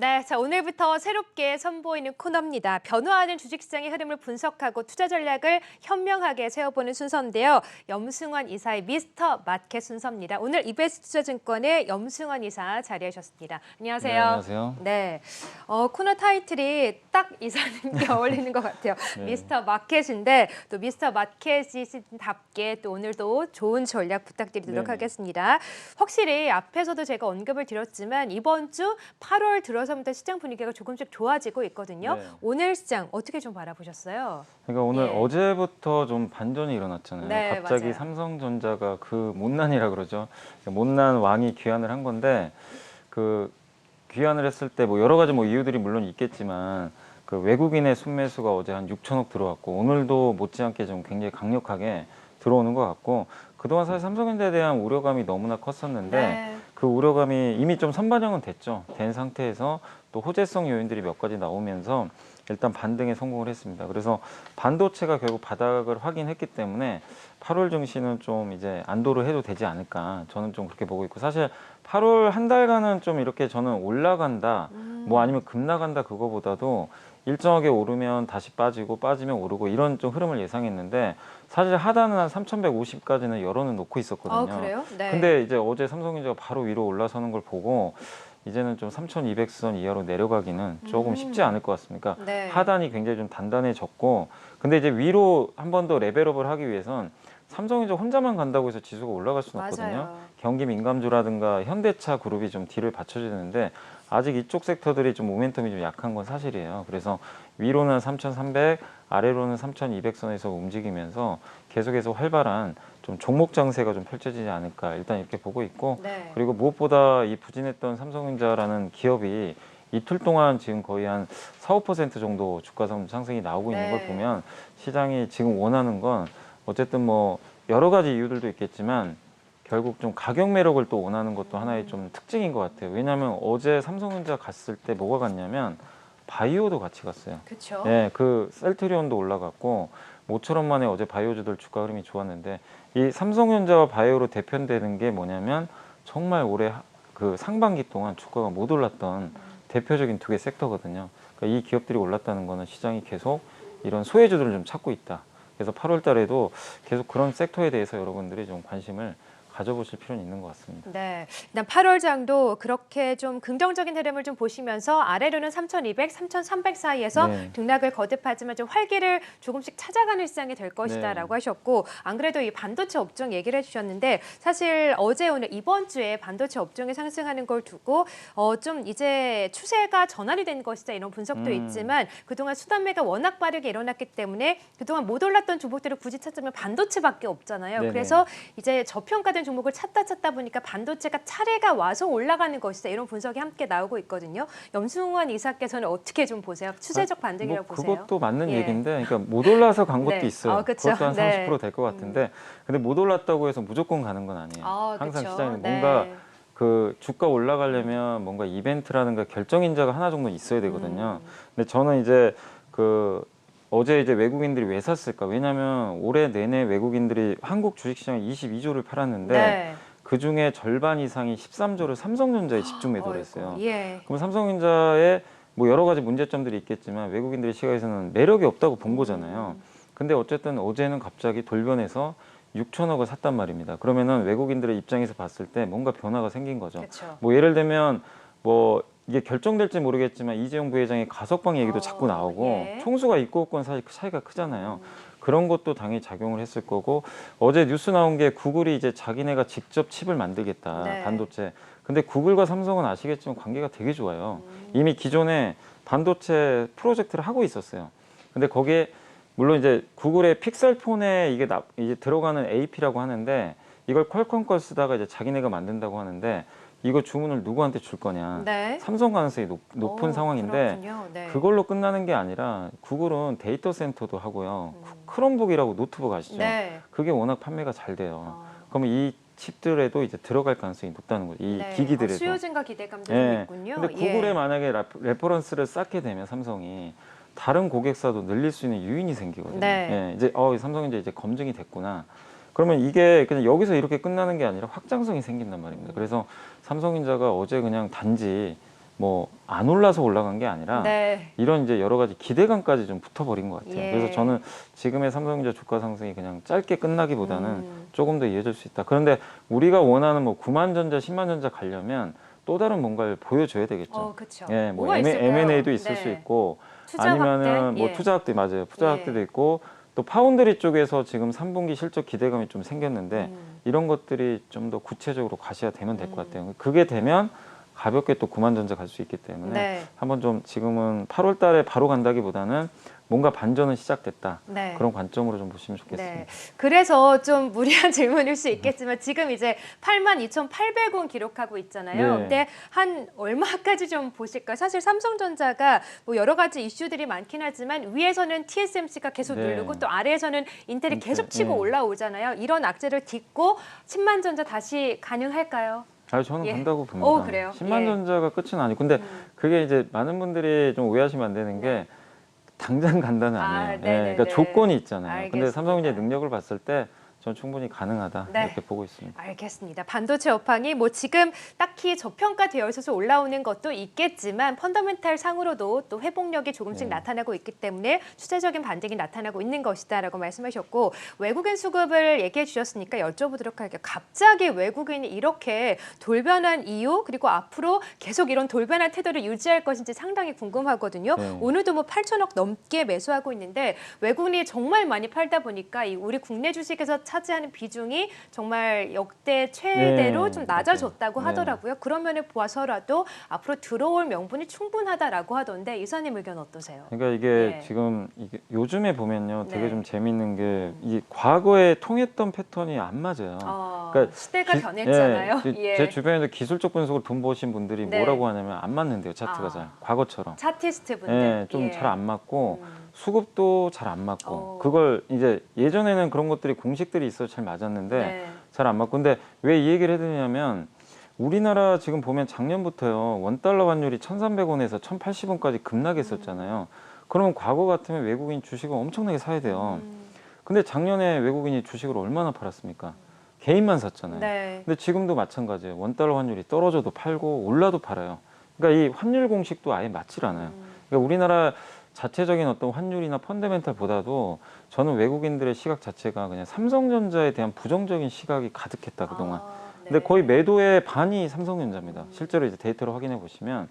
네, 자 오늘부터 새롭게 선보이는 코너입니다. 변화하는 주식시장의 흐름을 분석하고 투자 전략을 현명하게 세워보는 순서인데요. 염승환 이사의 미스터 마켓 순서입니다. 오늘 이베스트 투자증권의 염승환 이사 자리하셨습니다. 안녕하세요. 네, 안녕하세요. 네, 코너 타이틀이 딱 이사님께 어울리는 것 같아요. 네. 미스터 마켓인데 또 미스터 마켓이답게 또 오늘도 좋은 전략 부탁드리도록 네네. 하겠습니다. 확실히 앞에서도 제가 언급을 드렸지만 이번 주 8월 들어서부터 시장 분위기가 조금씩 좋아지고 있거든요. 네. 오늘 시장 어떻게 좀 바라보셨어요? 그러니까 오늘 예. 어제부터 좀 반전이 일어났잖아요. 네, 갑자기 맞아요. 삼성전자가 그 못난이라 그러죠. 못난 왕이 귀환을 한 건데 그 귀환을 했을 때 뭐 여러 가지 뭐 이유들이 물론 있겠지만 그 외국인의 순매수가 어제 한 6천억 들어왔고 오늘도 못지않게 좀 굉장히 강력하게 들어오는 것 같고 그동안 사실 삼성전자에 대한 우려감이 너무나 컸었는데 네. 그 우려감이 이미 좀 선반영은 됐죠. 된 상태에서 또 호재성 요인들이 몇 가지 나오면서 일단 반등에 성공을 했습니다. 그래서 반도체가 결국 바닥을 확인했기 때문에 8월 증시는 좀 이제 안도를 해도 되지 않을까 저는 좀 그렇게 보고 있고 사실 8월 한 달간은 좀 이렇게 저는 올라간다 뭐 아니면 급나간다 그거보다도 일정하게 오르면 다시 빠지고 빠지면 오르고 이런 좀 흐름을 예상했는데 사실 하단은 한 3,150까지는 열어는 놓고 있었거든요. 그래요? 네. 근데 이제 어제 삼성전자가 바로 위로 올라서는 걸 보고 이제는 좀 3,200선 이하로 내려가기는 조금 쉽지 않을 것 같습니다. 그러니까 네. 하단이 굉장히 좀 단단해졌고 근데 이제 위로 한 번 더 레벨업을 하기 위해선 삼성전자 혼자만 간다고 해서 지수가 올라갈 수는 없거든요. 맞아요. 경기 민감주라든가 현대차 그룹이 좀 뒤를 받쳐주는데 아직 이쪽 섹터들이 좀 모멘텀이 좀 약한 건 사실이에요. 그래서 위로는 3,300, 아래로는 3,200선에서 움직이면서 계속해서 활발한 좀 종목 장세가 좀 펼쳐지지 않을까 일단 이렇게 보고 있고 네. 그리고 무엇보다 이 부진했던 삼성전자라는 기업이 이틀 동안 지금 거의 한 4, 5% 정도 주가 상승이 나오고 있는 걸 네. 보면 시장이 지금 원하는 건 어쨌든 뭐 여러 가지 이유들도 있겠지만 결국 좀 가격 매력을 또 원하는 것도 하나의 좀 특징인 것 같아요. 왜냐하면 어제 삼성전자 갔을 때 뭐가 갔냐면 바이오도 같이 갔어요. 그렇죠. 예, 그 셀트리온도 올라갔고 모처럼 만에 어제 바이오주들 주가 흐름이 좋았는데 이 삼성전자와 바이오로 대표되는 게 뭐냐면 정말 올해 그 상반기 동안 주가가 못 올랐던 대표적인 두 개 섹터거든요. 그러니까 이 기업들이 올랐다는 거는 시장이 계속 이런 소외주들을 좀 찾고 있다. 그래서 8월 달에도 계속 그런 섹터에 대해서 여러분들이 좀 관심을 가져보실 필요는 있는 것 같습니다. 네, 일단 8월 장도 그렇게 좀 긍정적인 흐름을 좀 보시면서 아래로는 3,200, 3,300 사이에서 네. 등락을 거듭하지만 좀 활기를 조금씩 찾아가는 시장이 될 것이다라고 네. 하셨고 안 그래도 이 반도체 업종 얘기를 해주셨는데 사실 어제 오늘 이번 주에 반도체 업종이 상승하는 걸 두고 좀 이제 추세가 전환이 된 것이다 이런 분석도 있지만 그동안 수단매가 워낙 빠르게 일어났기 때문에 그동안 못 올랐던 종목들을 굳이 찾자면 반도체밖에 없잖아요. 네네. 그래서 이제 저평가된 종목을 찾다 보니까 반도체가 차례가 와서 올라가는 것이다 이런 분석이 함께 나오고 있거든요. 염승환 이사께서는 어떻게 좀 보세요? 추세적 반등이라고 뭐 보세요? 그것도 맞는 예. 얘기인데, 그러니까 못 올라서 간 것도 네. 있어요. 그쵸. 그것도 한 네. 30% 될 것 같은데, 근데 못 올랐다고 해서 무조건 가는 건 아니에요. 항상 그쵸. 시장에 네. 뭔가 그 주가 올라가려면 뭔가 이벤트라든가 결정인자가 하나 정도 있어야 되거든요. 근데 저는 이제 그 어제 이제 외국인들이 왜 샀을까? 왜냐하면 올해 내내 외국인들이 한국 주식시장에 22조를 팔았는데 네. 그 중에 절반 이상이 13조를 삼성전자에 집중 매도를 했어요. 어이구, 예. 그럼 삼성전자에 뭐 여러 가지 문제점들이 있겠지만 외국인들의 시각에서는 매력이 없다고 본 거잖아요. 근데 어쨌든 어제는 갑자기 돌변해서 6천억을 샀단 말입니다. 그러면은 외국인들의 입장에서 봤을 때 뭔가 변화가 생긴 거죠. 그쵸. 뭐 예를 들면 뭐 이게 결정될지 모르겠지만 이재용 부회장의 가석방 얘기도 자꾸 나오고 예. 총수가 있고 없고는 사실 차이가 크잖아요. 그런 것도 당연히 작용을 했을 거고 어제 뉴스 나온 게 구글이 이제 자기네가 직접 칩을 만들겠다 네. 반도체. 근데 구글과 삼성은 아시겠지만 관계가 되게 좋아요. 이미 기존에 반도체 프로젝트를 하고 있었어요. 근데 거기에 물론 이제 구글의 픽셀폰에 이게 이제 들어가는 AP라고 하는데 이걸 퀄컴 걸 쓰다가 이제 자기네가 만든다고 하는데 이거 주문을 누구한테 줄 거냐. 네. 삼성 가능성이 높은 상황인데 그렇군요. 네. 그걸로 끝나는 게 아니라 구글은 데이터 센터도 하고요. 크롬북이라고 노트북 아시죠? 네. 그게 워낙 판매가 잘 돼요. 그러면 이 칩들에도 이제 들어갈 가능성이 높다는 거죠. 이 네. 기기들에도. 수요 증가 기대감도 예. 좀 있군요. 근데 구글에 만약에 레퍼런스를 쌓게 되면 삼성이 다른 고객사도 늘릴 수 있는 유인이 생기거든요. 네. 예. 이제 삼성이 이제 검증이 됐구나. 그러면 이게 그냥 여기서 이렇게 끝나는 게 아니라 확장성이 생긴단 말입니다. 그래서 삼성전자가 어제 그냥 단지 뭐 안 올라서 올라간 게 아니라 네. 이런 이제 여러 가지 기대감까지 좀 붙어버린 것 같아요. 예. 그래서 저는 지금의 삼성전자 주가 상승이 그냥 짧게 끝나기보다는 조금 더 이어질 수 있다. 그런데 우리가 원하는 뭐 9만 전자, 10만 전자 가려면 또 다른 뭔가를 보여줘야 되겠죠. 그렇죠. 예, 뭐 뭐가 있을까요? M&A도 있을 네. 수 있고 투자 아니면은 확대? 뭐 예. 투자 확대 맞아요. 투자 예. 확대도 있고 또 파운드리 쪽에서 지금 3분기 실적 기대감이 좀 생겼는데 이런 것들이 좀 더 구체적으로 과시가 되면 될 것 같아요. 그게 되면 가볍게 또 9만 전자 갈 수 있기 때문에 네. 한번 좀 지금은 8월 달에 바로 간다기보다는 뭔가 반전은 시작됐다. 네. 그런 관점으로 좀 보시면 좋겠습니다. 네. 그래서 좀 무리한 질문일 수 있겠지만 지금 이제 82,800원 기록하고 있잖아요. 네. 근데 한 얼마까지 좀 보실까요? 사실 삼성전자가 뭐 여러 가지 이슈들이 많긴 하지만 위에서는 TSMC가 계속 네. 누르고 또 아래에서는 인텔이 인텔, 계속 치고 네. 올라오잖아요. 이런 악재를 딛고 10만 전자 다시 가능할까요? 저는 예. 간다고 봅니다. 그래요? 10만 예. 전자가 끝은 아니고 근데 그게 이제 많은 분들이 좀 오해하시면 안 되는 게 당장 간다는 아니에요. 네네네. 그러니까 조건이 있잖아요. 알겠습니다. 근데 삼성전자의 능력을 봤을 때 전 충분히 가능하다 네. 이렇게 보고 있습니다. 알겠습니다. 반도체 업황이 뭐 지금 딱히 저평가되어 있어서 올라오는 것도 있겠지만 펀더멘탈 상으로도 또 회복력이 조금씩 네. 나타나고 있기 때문에 추세적인 반등이 나타나고 있는 것이다라고 말씀하셨고 외국인 수급을 얘기해 주셨으니까 여쭤보도록 할게요. 갑자기 외국인이 이렇게 돌변한 이유 그리고 앞으로 계속 이런 돌변한 태도를 유지할 것인지 상당히 궁금하거든요. 네. 오늘도 뭐 8천억 넘게 매수하고 있는데 외국인이 정말 많이 팔다 보니까 이 우리 국내 주식에서 차지하는 비중이 정말 역대 최대로 네, 좀 낮아졌다고 맞아요. 하더라고요. 그런 면을 보아서라도 앞으로 들어올 명분이 충분하다라고 하던데 이사님 의견 어떠세요? 그러니까 이게 예. 지금 이게 요즘에 보면요, 되게 네. 좀 재밌는 게 이 과거에 통했던 패턴이 안 맞아요. 그러니까 시대가 기- 변했잖아요. 제 주변에도 기술적 분석으로 돈 버신 분들이 네. 뭐라고 하냐면 안 맞는데요, 차트가 잘. 과거처럼. 차티스트 분들. 좀 잘 안 맞고 음. 수급도 잘 안 맞고 그걸 이제 예전에는 그런 것들이 공식들이 있어서 잘 맞았는데 네. 잘 안 맞고 근데 왜 이 얘기를 해드리냐면 우리나라 지금 보면 작년부터요 원달러 환율이 1,300원에서 1,080원까지 급락했었잖아요. 그러면 과거 같으면 외국인 주식을 엄청나게 사야 돼요. 근데 작년에 외국인이 주식을 얼마나 팔았습니까? 개인만 샀잖아요. 네. 근데 지금도 마찬가지예요. 원달러 환율이 떨어져도 팔고 올라도 팔아요. 그러니까 이 환율 공식도 아예 맞질 않아요. 그러니까 우리나라 자체적인 어떤 환율이나 펀더멘탈보다도 저는 외국인들의 시각 자체가 그냥 삼성전자에 대한 부정적인 시각이 가득했다 그동안. 네. 근데 거의 매도의 반이 삼성전자입니다. 실제로 이제 데이터를 확인해 보시면.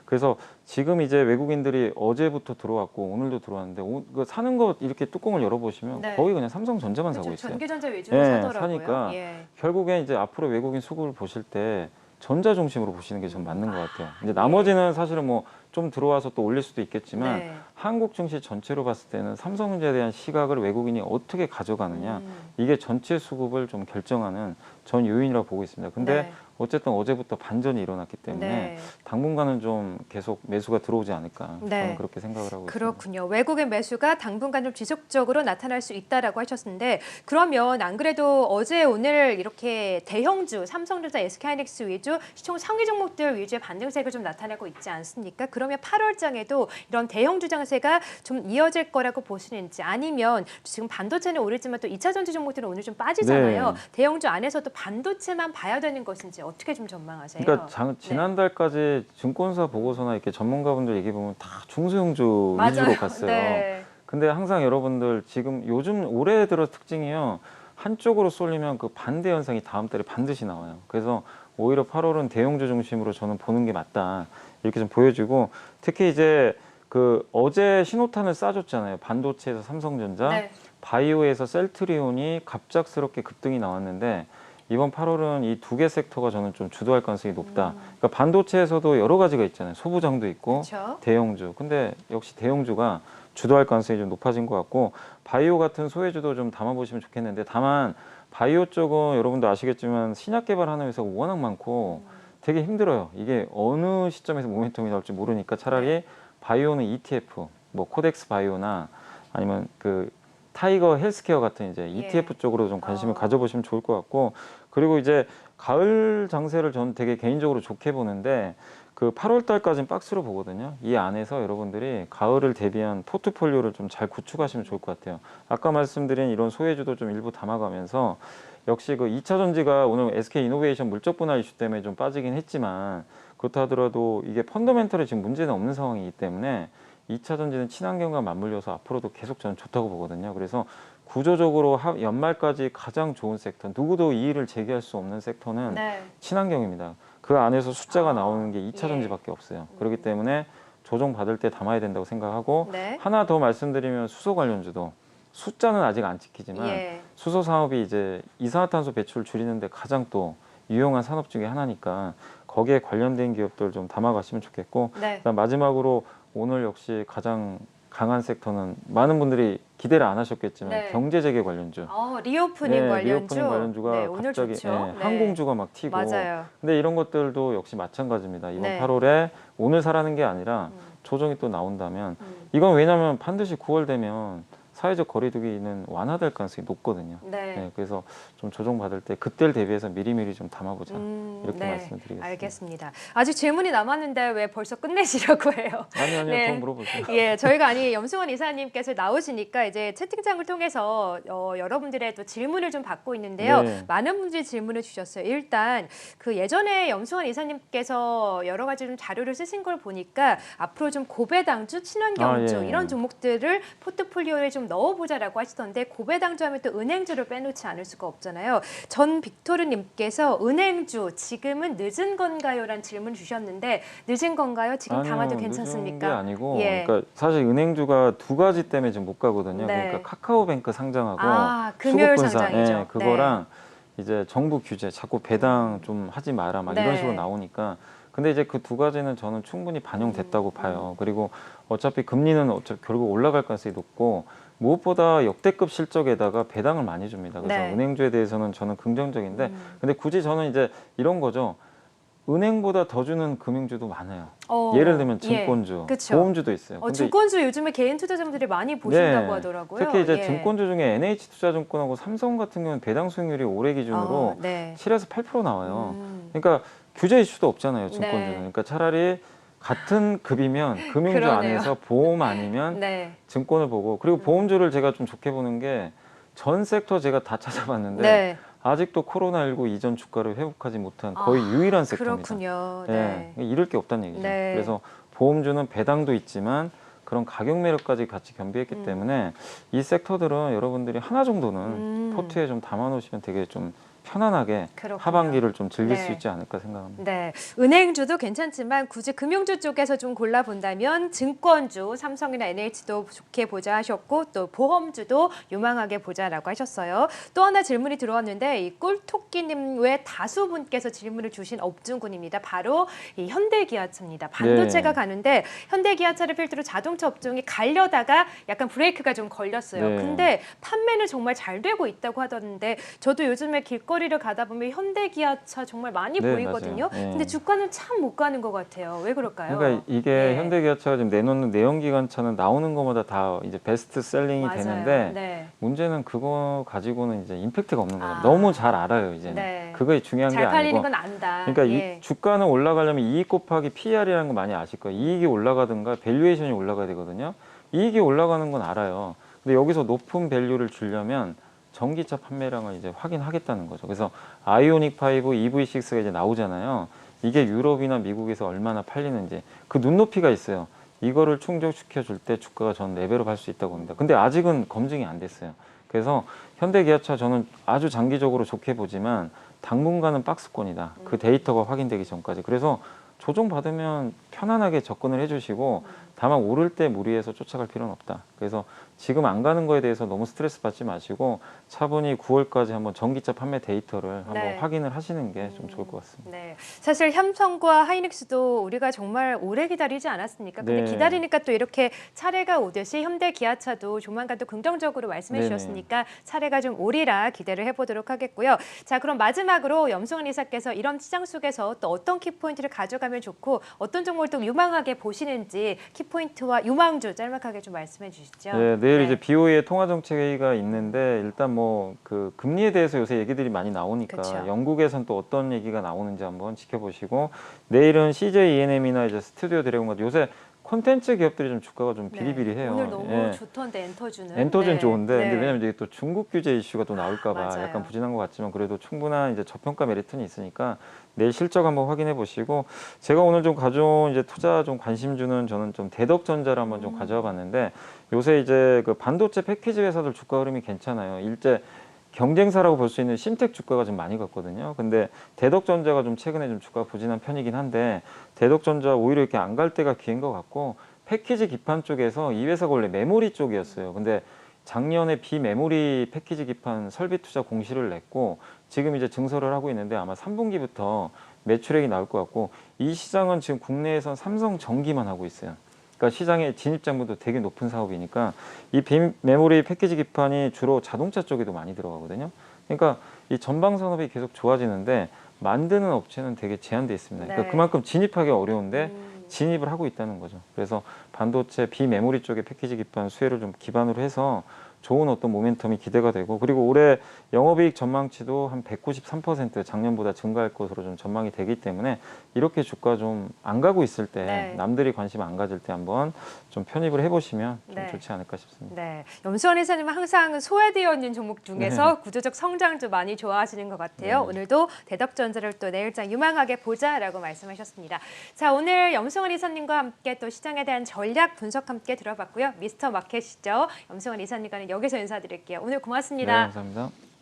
그래서 지금 이제 외국인들이 어제부터 들어왔고 오늘도 들어왔는데 사는 거 이렇게 뚜껑을 열어보시면 네. 거의 그냥 삼성전자만 사고 있어요. 전기전자 위주로 예, 사더라고요. 사니까 예. 결국에 이제 앞으로 외국인 수급을 보실 때 전자 중심으로 보시는 게 좀 맞는 것 같아요. 이제 나머지는 사실은 뭐 좀 들어와서 또 올릴 수도 있겠지만 네. 한국 증시 전체로 봤을 때는 삼성전자에 대한 시각을 외국인이 어떻게 가져가느냐 이게 전체 수급을 좀 결정하는 전 요인이라고 보고 있습니다. 근데 네. 어쨌든 어제부터 반전이 일어났기 때문에 네. 당분간은 좀 계속 매수가 들어오지 않을까 네. 저는 그렇게 생각을 하고 있습니다. 그렇군요. 외국인 매수가 당분간 좀 지속적으로 나타날 수 있다라고 하셨는데 그러면 안 그래도 어제 오늘 이렇게 대형주 삼성전자, SK하이닉스 위주 시총 상위 종목들 위주의 반등세가 좀 나타나고 있지 않습니까? 그러면 8월장에도 이런 대형주 장세가 좀 이어질 거라고 보시는지 아니면 지금 반도체는 오르지만 또 2차 전지 종목들은 오늘 좀 빠지잖아요. 네. 대형주 안에서도 반도체만 봐야 되는 것인지 어떻게 좀 전망하세요? 그러니까 지난달까지 증권사 보고서나 이렇게 전문가분들 얘기 보면 다 중소형주 위주로 갔어요. 네. 근데 항상 여러분들 지금 요즘 올해 들어 특징이요. 한쪽으로 쏠리면 그 반대 현상이 다음 달에 반드시 나와요. 그래서 오히려 8월은 대형주 중심으로 저는 보는 게 맞다. 이렇게 좀 보여지고 특히 이제 그 어제 신호탄을 쏴줬잖아요. 반도체에서 삼성전자, 네. 바이오에서 셀트리온이 갑작스럽게 급등이 나왔는데 이번 8월은 이 두 개 섹터가 저는 좀 주도할 가능성이 높다. 그러니까 반도체에서도 여러 가지가 있잖아요. 소부장도 있고 그렇죠. 대형주. 근데 역시 대형주가 주도할 가능성이 좀 높아진 것 같고 바이오 같은 소외주도 좀 담아보시면 좋겠는데 다만 바이오 쪽은 여러분도 아시겠지만 신약 개발하는 회사가 워낙 많고 되게 힘들어요. 이게 어느 시점에서 모멘텀이 나올지 모르니까 차라리 바이오는 ETF, 뭐 코덱스 바이오나 아니면 그 타이거 헬스케어 같은 이제 ETF 쪽으로 좀 관심을 가져보시면 좋을 것 같고 그리고 이제 가을 장세를 저는 되게 개인적으로 좋게 보는데 그 8월 달까지는 박스로 보거든요. 이 안에서 여러분들이 가을을 대비한 포트폴리오를 좀 잘 구축하시면 좋을 것 같아요. 아까 말씀드린 이런 소외주도 좀 일부 담아가면서 역시 그 2차 전지가 오늘 SK 이노베이션 물적 분할 이슈 때문에 좀 빠지긴 했지만 그렇다 하더라도 이게 펀더멘털에 지금 문제는 없는 상황이기 때문에 2차 전지는 친환경과 맞물려서 앞으로도 계속 저는 좋다고 보거든요. 그래서 구조적으로 연말까지 가장 좋은 섹터, 누구도 이의를 제기할 수 없는 섹터는 네. 친환경입니다. 그 안에서 숫자가 아, 나오는 게 2차 예. 전지밖에 없어요. 그렇기 때문에 조정 받을 때 담아야 된다고 생각하고 네. 하나 더 말씀드리면 수소 관련주도 숫자는 아직 안 찍히지만 예. 수소 사업이 이제 이산화탄소 배출을 줄이는데 가장 또 유용한 산업 중에 하나니까 거기에 관련된 기업들 좀 담아가시면 좋겠고 네. 그다음 마지막으로 오늘 역시 가장 강한 섹터는 많은 분들이 기대를 안 하셨겠지만 네. 경제재개 관련주. 리오프닝 관련주. 리오프닝 관련주가 네, 오늘 갑자기 좋죠. 네. 항공주가 막 튀고. 맞아요. 근데 이런 것들도 역시 마찬가지입니다. 이번 네. 8월에 오늘 사라는 게 아니라 조정이 또 나온다면 이건 왜냐하면 반드시 9월 되면 사회적 거리두기는 완화될 가능성이 높거든요. 네. 그래서 좀 조정 받을 때 그때를 대비해서 미리미리 좀 담아보자 이렇게 네. 말씀드리겠습니다. 알겠습니다. 아직 질문이 남았는데 왜 벌써 끝내시려고 해요? 아니요, 네. 더 물어보세요. 예, 저희가 염승원 이사님께서 나오시니까 이제 채팅창을 통해서 여러분들의 또 질문을 좀 받고 있는데요. 네. 많은 분들이 질문을 주셨어요. 일단 그 예전에 염승원 이사님께서 여러 가지 좀 자료를 쓰신 걸 보니까 앞으로 좀 고배당주, 친환경주 예. 이런 종목들을 포트폴리오에 좀 넣어보자라고 하시던데 고배당주 하면 또 은행주를 빼놓지 않을 수가 없잖아요. 전 빅토르님께서 은행주 지금은 늦은 건가요?라는 질문 주셨는데 늦은 건가요? 지금 담아도 괜찮습니까? 늦은 게 아니고 예. 그러니까 사실 은행주가 두 가지 때문에 지금 못 가거든요. 네. 그러니까 카카오뱅크 상장하고 금요일 수급분산, 상장이죠. 그거랑 이제 정부 규제 자꾸 배당 좀 하지 마라 막 이런 네. 식으로 나오니까 근데 이제 그 두 가지는 저는 충분히 반영됐다고 봐요. 그리고 어차피 금리는 결국 올라갈 가능성이 높고 무엇보다 역대급 실적에다가 배당을 많이 줍니다. 그래서 네. 은행주에 대해서는 저는 긍정적인데 근데 굳이 저는 이제 이런 거죠. 은행보다 더 주는 금융주도 많아요. 예를 들면 증권주, 그쵸. 보험주도 있어요. 근데 증권주 요즘에 개인 투자자분들이 많이 보신다고 네. 하더라고요. 특히 이제 예. 증권주 중에 NH투자증권하고 삼성 같은 경우는 배당 수익률이 올해 기준으로 네. 7에서 8% 나와요. 그러니까 규제 이슈도 없잖아요, 증권주는. 네. 그러니까 차라리 같은 급이면 금융주 그러네요. 안에서 보험 아니면 네. 증권을 보고 그리고 보험주를 제가 좀 좋게 보는 게 전 섹터 제가 다 찾아봤는데 네. 아직도 코로나19 이전 주가를 회복하지 못한 거의 유일한 섹터입니다. 그렇군요. 네. 잃을 게 없다는 얘기죠. 네. 그래서 보험주는 배당도 있지만 그런 가격 매력까지 같이 겸비했기 때문에 이 섹터들은 여러분들이 하나 정도는 포트에 좀 담아 놓으시면 되게 좀 편안하게 그렇군요. 하반기를 좀 즐길 네. 수 있지 않을까 생각합니다. 네, 은행주도 괜찮지만 굳이 금융주 쪽에서 좀 골라본다면 증권주, 삼성이나 NH도 좋게 보자 하셨고 또 보험주도 유망하게 보자라고 하셨어요. 또 하나 질문이 들어왔는데 이 꿀토끼님 외 다수 분께서 질문을 주신 업종군입니다. 바로 이 현대기아차입니다. 반도체가 네. 가는데 현대기아차를 필두로 자동차 업종이 가려다가 약간 브레이크가 좀 걸렸어요. 네. 근데 판매는 정말 잘 되고 있다고 하던데 저도 요즘에 길거리를 가다 보면 현대기아차 정말 많이 네, 보이거든요. 맞아요. 네. 근데 주가는 참 못 가는 것 같아요. 왜 그럴까요? 그러니까 이게 네. 현대기아차가 지금 내놓는 내연기관차는 나오는 것마다 다 이제 베스트 셀링이 맞아요. 되는데 네. 문제는 그거 가지고는 이제 임팩트가 없는 거예요. 아. 너무 잘 알아요, 이제는. 네. 그게 중요한 게 잘 팔리는 아니고. 건 안다. 그러니까 예. 이 주가는 올라가려면 이익 곱하기 PER이라는 거 많이 아실 거예요. 이익이 올라가든가 밸류에이션이 올라가야 되거든요. 이익이 올라가는 건 알아요. 근데 여기서 높은 밸류를 주려면 전기차 판매량을 이제 확인하겠다는 거죠. 그래서 아이오닉 5, EV6가 이제 나오잖아요. 이게 유럽이나 미국에서 얼마나 팔리는지 그 눈높이가 있어요. 이거를 충족시켜 줄 때 주가가 전 레벨업 할 수 있다고 봅니다. 근데 아직은 검증이 안 됐어요. 그래서 현대기아차 저는 아주 장기적으로 좋게 보지만 당분간은 박스권이다. 그 데이터가 확인되기 전까지. 그래서 조정 받으면 편안하게 접근을 해주시고 다만 오를 때 무리해서 쫓아갈 필요는 없다. 그래서 지금 안 가는 거에 대해서 너무 스트레스 받지 마시고 차분히 9월까지 한번 전기차 판매 데이터를 한번 네. 확인을 하시는 게 좀 좋을 것 같습니다. 네, 사실 삼성과 하이닉스도 우리가 정말 오래 기다리지 않았습니까? 근데 네. 기다리니까 또 이렇게 차례가 오듯이 현대기아차도 조만간 또 긍정적으로 말씀해 네네. 주셨으니까 차례가 좀 오리라 기대를 해보도록 하겠고요. 자, 그럼 마지막으로 염승환 이사께서 이런 시장 속에서 또 어떤 키포인트를 가져가면 좋고 어떤 종목을 또 유망하게 보시는지 키포인트와 유망주 짤막하게 좀 말씀해 주시죠. 네, 내일 이제 BOE의 통화정책회의가 있는데 일단 뭐 그 금리에 대해서 요새 얘기들이 많이 나오니까 그쵸. 영국에선 또 어떤 얘기가 나오는지 한번 지켜보시고 내일은 CJ E&M이나 이제 스튜디오 드래곤 같은 요새 콘텐츠 기업들이 좀 주가가 좀 네. 비리비리해요. 오늘 너무 예. 좋던데 엔터주는. 엔터주는 네. 좋은데 네. 근데 왜냐면 이게 또 중국 규제 이슈가 또 나올까봐 맞아요. 약간 부진한 것 같지만 그래도 충분한 이제 저평가 메리트는 있으니까 내일 실적 한번 확인해 보시고 제가 오늘 좀 가져온 이제 투자 좀 관심 주는 저는 좀 대덕전자를 한번 좀 가져와 봤는데 요새 이제 그 반도체 패키지 회사들 주가 흐름이 괜찮아요. 일제 경쟁사라고 볼 수 있는 신텍 주가가 좀 많이 갔거든요. 근데 대덕전자가 좀 최근에 좀 주가가 부진한 편이긴 한데 대덕전자 오히려 이렇게 안 갈 때가 기회인 것 같고 패키지 기판 쪽에서 이 회사가 원래 메모리 쪽이었어요. 근데 작년에 비메모리 패키지 기판 설비 투자 공시를 냈고 지금 이제 증설을 하고 있는데 아마 3분기부터 매출액이 나올 것 같고 이 시장은 지금 국내에선 삼성전기만 하고 있어요. 그러니까 시장의 진입장벽도 되게 높은 사업이니까 이 비메모리 패키지 기판이 주로 자동차 쪽에도 많이 들어가거든요. 그러니까 이 전방 산업이 계속 좋아지는데 만드는 업체는 되게 제한돼 있습니다. 그러니까 네. 그만큼 진입하기 어려운데 진입을 하고 있다는 거죠. 그래서 반도체 비메모리 쪽의 패키지 기판 수혜를 좀 기반으로 해서 좋은 어떤 모멘텀이 기대가 되고 그리고 올해 영업이익 전망치도 한 193% 작년보다 증가할 것으로 좀 전망이 되기 때문에 이렇게 주가 좀 안 가고 있을 때 네. 남들이 관심 안 가질 때 한번 좀 편입을 해보시면 좀 네. 좋지 않을까 싶습니다. 네, 염수원 이사님은 항상 소외되어 있는 종목 중에서 구조적 성장주 많이 좋아하시는 것 같아요. 네. 오늘도 대덕전자를 또 내일장 유망하게 보자라고 말씀하셨습니다. 자, 오늘 염수원 이사님과 함께 또 시장에 대한 전략 분석 함께 들어봤고요. 미스터 마켓이죠. 염수원 이사님과는 여기서 인사드릴게요. 오늘 네, 고맙습니다. 감사합니다.